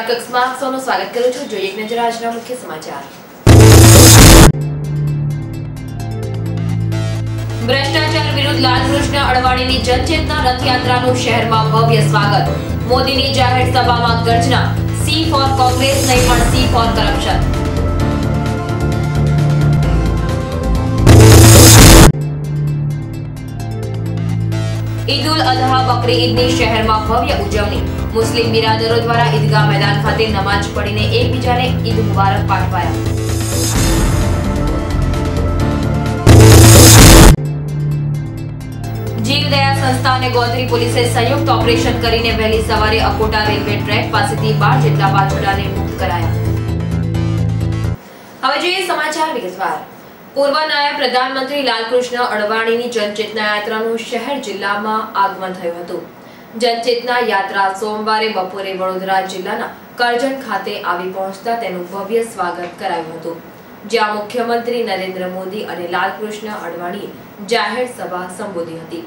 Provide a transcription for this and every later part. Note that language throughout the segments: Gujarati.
નમસ્કાર, કક્ષમાં આપ સૌનું સ્વાગત કરું છું। જોઈએ એક નજર આજના મુખ્ય સમાચાર। ભ્રષ્ટાચાર વિરુદ્ધ લાલકૃષ્ણ અડવાણીની જનચેતના રથયાત્રાનું શહેરમાં ભવ્ય સ્વાગત। મોદીની જાહેર સભામાં ગર્જના, સી ફોર કોંગ્રેસ નહીં પણ C four corruption. Eid ul Azha बकरी ईदनी शहરમાં ભવ્ય ઉજવણી। મુસ્લિમ બિરાદરો દ્વારા ઈદગાહ મેદાન ખાતે નમાઝ પઢીને એકબીજાને ઈદ મુબારક પાઠવાયા। જીવદયા સંસ્થા અને ગોત્રી પોલીસે સંયુક્ત ઓપરેશન કરીને વહેલી સવારે અકોટા રેલવે ટ્રેક પાસેથી 12 જેટલા વાછરડાને મુક્ત કરાયા। હવે જોઈએ સમાચાર વિગતવાર। पूर्व नायब प्रधानमंत्री लालकृष्ण अडवाणीनी जनचेतना यात्राનું શહેર જિલ્લામાં આગમન થયું હતું। जनचेतना यात्रा સોમવારે બપોરે વડોદરા જિલ્લાના કરજણ ખાતે આવી પહોંચતા તેનું ભવ્ય સ્વાગત કરાયું હતું, જ્યાં મુખ્યમંત્રી નરેન્દ્ર મોદી અને લાલકૃષ્ણ અડવાણીએ જાહેર સભા સંબોધી હતી।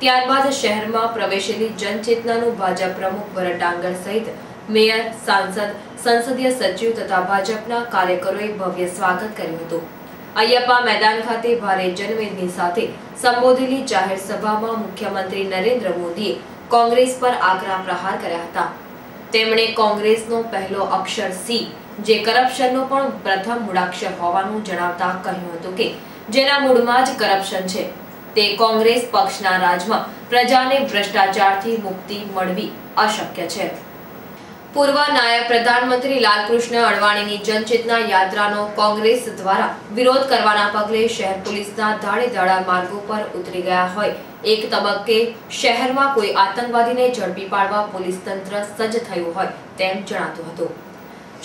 ત્યારબાદ શહેરમાં પ્રવેશેલી जनचेतनाનું ભાજપ પ્રમુખ ભરત ડાંગર સહિત મેયર, સાંસદ, સંસદીય સચિવ તથા ભાજપના કાર્યકરોએ ભવ્ય સ્વાગત કર્યું હતું। अय्यप्पा मैदान खाते भारे जनमेदनी साथे संबोधेली जाहेर सभामां मुख्यमंत्री नरेंद्र मोदीए कांग्रेस पर आकरा प्रहार कर्या हता। तेमणे कांग्रेसनो पहलो अक्षर सी जे करप्शननो पण प्रथम मूळाक्षर होवानुं जणावता कह्युं हतुं के जेना मूळमां ज करप्शन छे ते कांग्रेस पक्षना राजमां प्रजाने भ्रष्टाचारथी मुक्ति मळवी अशक्य छे। पूर्व नायब प्रधानमंत्री लालकृष्ण अडवाणीनी जनचेतना यात्रानो कांग्रेस द्वारा विरोध करवाना पगले शहर पुलिसना धाड़े धाड़ा मार्गों पर उतरी गया होय एक तबक्के शहरमां कोई आतंकवादीने झड़पी पाडवा पोलीस तंत्र सज्ज थयुं होय तेम जणातुं हतुं।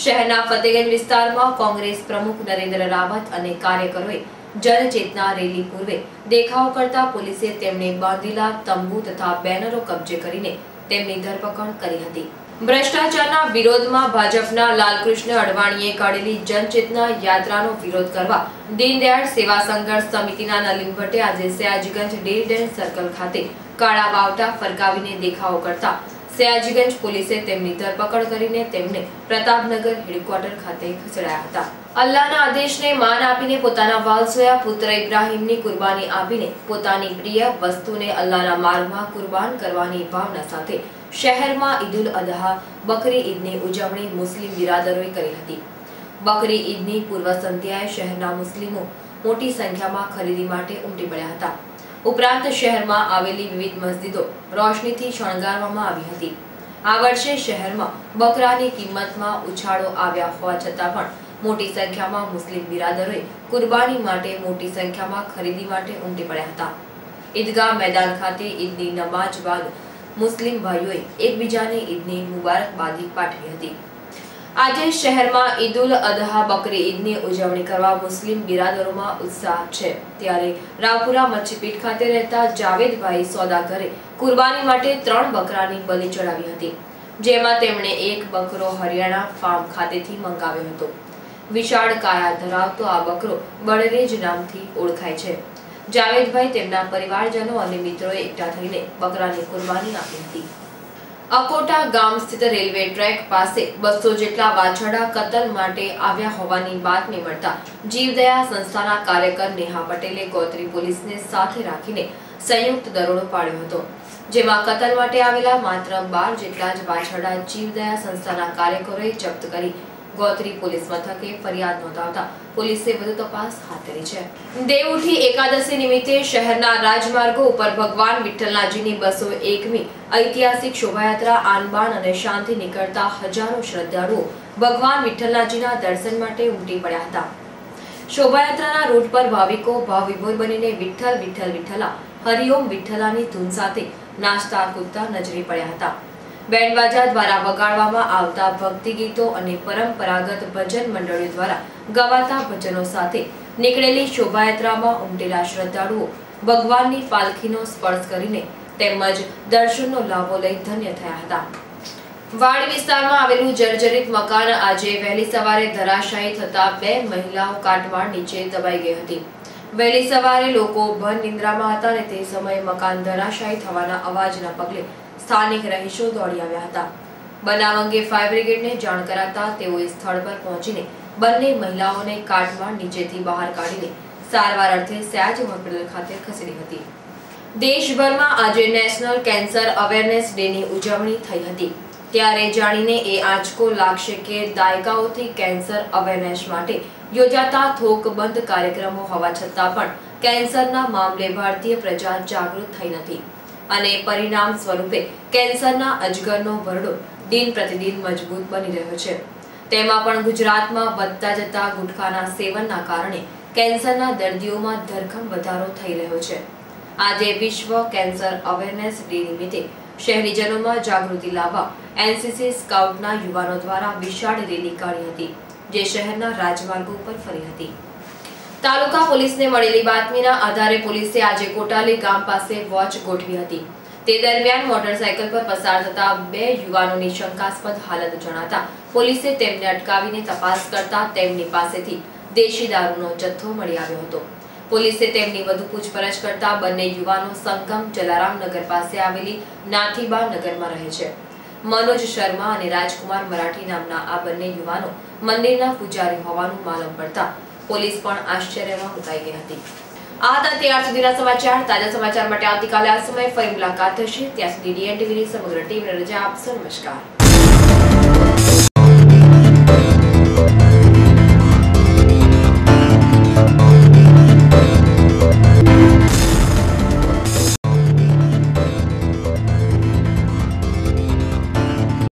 शहरना फतेगंज विस्तारमां कांग्रेस प्रमुख नरेंद्र रावत अने कार्यकरोए जनचेतना रेली पूर्वे देखाव करता पोलीसे तेमणे बांधेला तंबू तथा बेनरो कब्जे करीने तेमनी धरपकड़ करी हती। भ्रष्टाचारना विरोधमां भाजपना लालकृष्ण अडवाणीए काढेली जनचेतना यात्रानो विरोध करवा दीनदयाळ सेवा संघर्ष समितिना नलिन भट्टे આજે સયાજીગંજ ડેરી સર્કલ ખાતે કાળા વાવટા ફરકાવીને દેખાવો કરતા સયાજીગંજ પોલીસે તેમની ધરપકડ કરીને તેમને પ્રતાપનગર હેડક્વાર્ટર ખાતે ખસેડાયા હતા। અલ્લાહના આદેશને માન આપીને પોતાના વાલસોયા પુત્ર ઇબ્રાહીમની કુરબાની આપીને પોતાની પ્રિય વસ્તુને અલ્લાહના માર્ગમાં કુરબાન કરવાની ભાવના સાથે શહેરમાં ઈદ ઉલ અદહા બકરી ઈદની ઉજવણી મુસ્લિમ બિરાદરોએ કરી હતી। બકરી ઈદની પૂર્વ સંધ્યાએ શહેરના મુસ્લિમો મોટી સંખ્યામાં ખરીદી માટે ઉમટી પડ્યા હતા। ઉપરાંત શહેરમાં આવેલી વિવિધ મસ્જિદો રોશનીથી શણગારવામાં આવી હતી। આ વર્ષે શહેરમાં બકરાની કિંમતમાં ઉછાળો આવ્યા હોવા છતાં પણ મોટી સંખ્યામાં મુસ્લિમ બિરાદરોએ કુરબાની માટે મોટી સંખ્યામાં ખરીદી માટે ઉમટી પડ્યા હતા। ઈદગાહ મેદાન ખાતે ઈદની નમાઝ બાદ मुस्लिम भाईओए एकबीजाने ईदनी मुबारकबादी पाठवी हती। आजे शहरमां ईद उल अजहा बकरी ईदनी उजवणी करवा मुस्लिम बिरादरोमां उत्साह छे, त्यारे रावपुरा मच्छीपीठ खाते रहता जावेदभाई सौदागरे कुरबानी माटे 3 बकरानी बलि चढ़ावी हती, जेमां तेमणे एक बकरो हरियाणा फार्म खातेथी मंगाव्यो हतो। विशाळ काया धरावतो आ बकरो बळरेज नामथी ओळखाय छे। जावेदभाई તેમના પરિવારજનો અને મિત્રોએ એકઠા થઈને બકરાની કુરબાની આપી હતી। અકોટા ગામ સ્થિત રેલવે ટ્રેક પાસે 200 જેટલા વાછરડા કતલ માટે આવ્યા હોવાની બાતમી મળતા જીવદયા સંસ્થાના કાર્યકર નેહા પટેલે ગોત્રી પોલીસને સાથે રાખીને સંયુક્ત દરોડો પાડ્યો હતો, જેમાં કતલ માટે આવેલા માત્ર 12 જેટલા જ વાછરડા જીવદયા સંસ્થાના કાર્યકરોએ જપ્ત કરી ગોત્રી પોલીસ મથકે ફરિયાદ નોંધાવતા પોલીસે વધુ તપાસ હાથ ધરી છે। દેવઉઠી એકાદશી નિમિત્તે શહેરના રાજમાર્ગો ઉપર ભગવાન વિઠ્ઠલનાથજીની 201મી ઐતિહાસિક શોભાયાત્રા આનબાન અને શાંતિ નીકળતા હજારો શ્રદ્ધાળુઓ ભગવાન વિઠ્ઠલનાથજીના દર્શન માટે ઉમટી પડ્યા હતા। શોભાયાત્રાના રૂટ પર ભાવિકો ભાવવિભોર બનીને વિઠ્ઠલ વિઠ્ઠલ વિઠ્ઠલા હરિઓમ વિઠ્ઠલાની ધૂન સાથે નાચતા કૂદતા નજરે પડ્યા હતા। બેન્ડવાજા द्वारा વગાડવામાં આવતા ભક્તિ ગીતો અને પરંપરાગત ભજન મંડળીઓ દ્વારા ગવાતા ભજનો સાથે નીકળેલી શોભાયાત્રામાં ઉમટેલા શ્રદ્ધાળુઓ ભગવાનની પાલખીનો સ્પર્શ કરીને તેમજ દર્શનનો લાભો લઈ ધન્ય થયા હતા। વાડી વિસ્તારમાં આવેલું જર્જરિત મકાન આજે વહેલી સવારે ધરાશાયી થતા 2 મહિલાઓ કાટમાળ નીચે દબાઈ ગઈ હતી। વહેલી સવારે લોકો ભર નિંદ્રામાં હતા અને તે સમયે મકાન ધરાશાયી થવાના અવાજના પગલે સ્થાનિક રહીશો દોડી આવ્યા હતા। બનાવ અંગે ફાયર બ્રિગેડને જાણ કરાતા તેઓએ સ્થળ પર પહોંચીને બંને મહિલાઓને કાટમાળ નીચેથી બહાર કાઢીને સારવાર અર્થે સયાજ હોસ્પિટલ ખાતે ખસેડી હતી। દેશભરમાં આજે નેશનલ કેન્સર અવેરનેસ ડેની ઉજવણી થઈ હતી। ત્યારે જાણીને એ આંચકો લાગશે કે દાયકાઓથી કેન્સર અવેરનેસ માટે યોજાતા થોકબંધ કાર્યક્રમો હોવા છતાં પણ કેન્સરના મામલે ભારતીય પ્રજા જાગૃત થઈ નથી અને પરિણામ સ્વરૂપે કેન્સરના અજગરનો ભરડો દિન પ્રતિદિન મજબૂત બની રહ્યો છે। તેમાં પણ ગુજરાતમાં વધતા જતા ગુટખાના સેવનના કારણે કેન્સરના દર્દીઓમાં ધરખમ વધારો થઈ રહ્યો છે। આજે વિશ્વ કેન્સર અવેરનેસ ડે નિમિત્તે શહેરીજનોમાં જાગૃતિ લાવવા એનસીસી સ્કાઉટના યુવાનો દ્વારા વિશાળ રેલી કાઢી હતી, જે શહેરના રાજમાર્ગો પર ફરી હતી। તાલુકા પોલીસને મળેલી બાતમીના આધારે પોલીસે આજે કોટાલી ગામ પાસે વોચ ગોઠવી હતી। તે દરમિયાન મોટરસાયકલ પર પસાર થતા બે યુવાનોની શંકાસ્પદ હાલત જણાતા પોલીસે તેમને અટકાવીને તપાસ કરતા તેમની પાસેથી દેશી દારૂનો જથ્થો મળી આવ્યો હતો। પોલીસે તેમની વધુ પૂછપરછ કરતા બંને યુવાનો સંગમ જલારામનગર પાસે આવેલી નાથીબા નગરમાં રહે છે। મનોજ શર્મા અને રાજકુમાર મરાઠી નામના આ બંને યુવાનો મંદિરના પૂજારી હોવાનું માલુમ પડતા પોલીસ પણ આશ્ચર્યમાં મુકાઈ ગઈ હતી। આ હતા ત્યાર સુધીના સમાચાર। તાજા સમાચાર માટે આવતીકાલે આ સમયે ફરી મુલાકાત થશે। ત્યાં સુધી DN TVની સમગ્ર ટીમને રજા આપશો। નમસ્કાર।